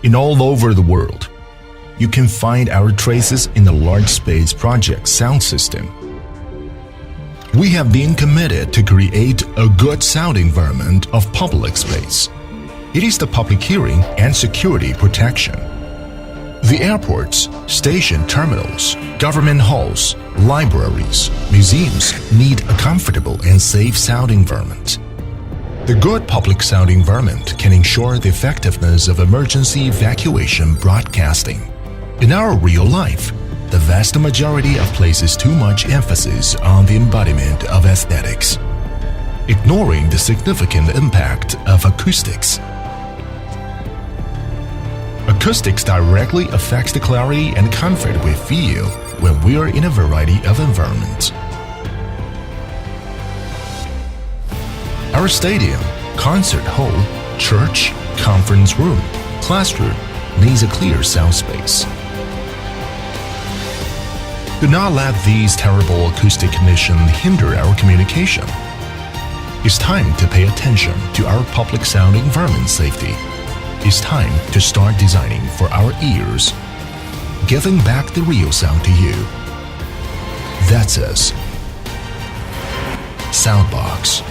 in all over the world. You can find our traces in the large space project sound system. We have been committed to create a good sound environment of public space. It is the public hearing and security protection. The airports, station terminals, government halls, libraries, museums need a comfortable and safe sound environment. The good public sound environment can ensure the effectiveness of emergency evacuation broadcasting. In our real life, the vast majority of places too much emphasis on the embodiment of aesthetics, ignoring the significant impact of acoustics. Acoustics directly affects the clarity and comfort we feel when we are in a variety of environments. Our stadium, concert hall, church, conference room, classroom needs a clear sound space. Do not let these terrible acoustic conditions hinder our communication. It's time to pay attention to our public sound environment safety. It's time to start designing for our ears, giving back the real sound to you. That's us. Soundbox.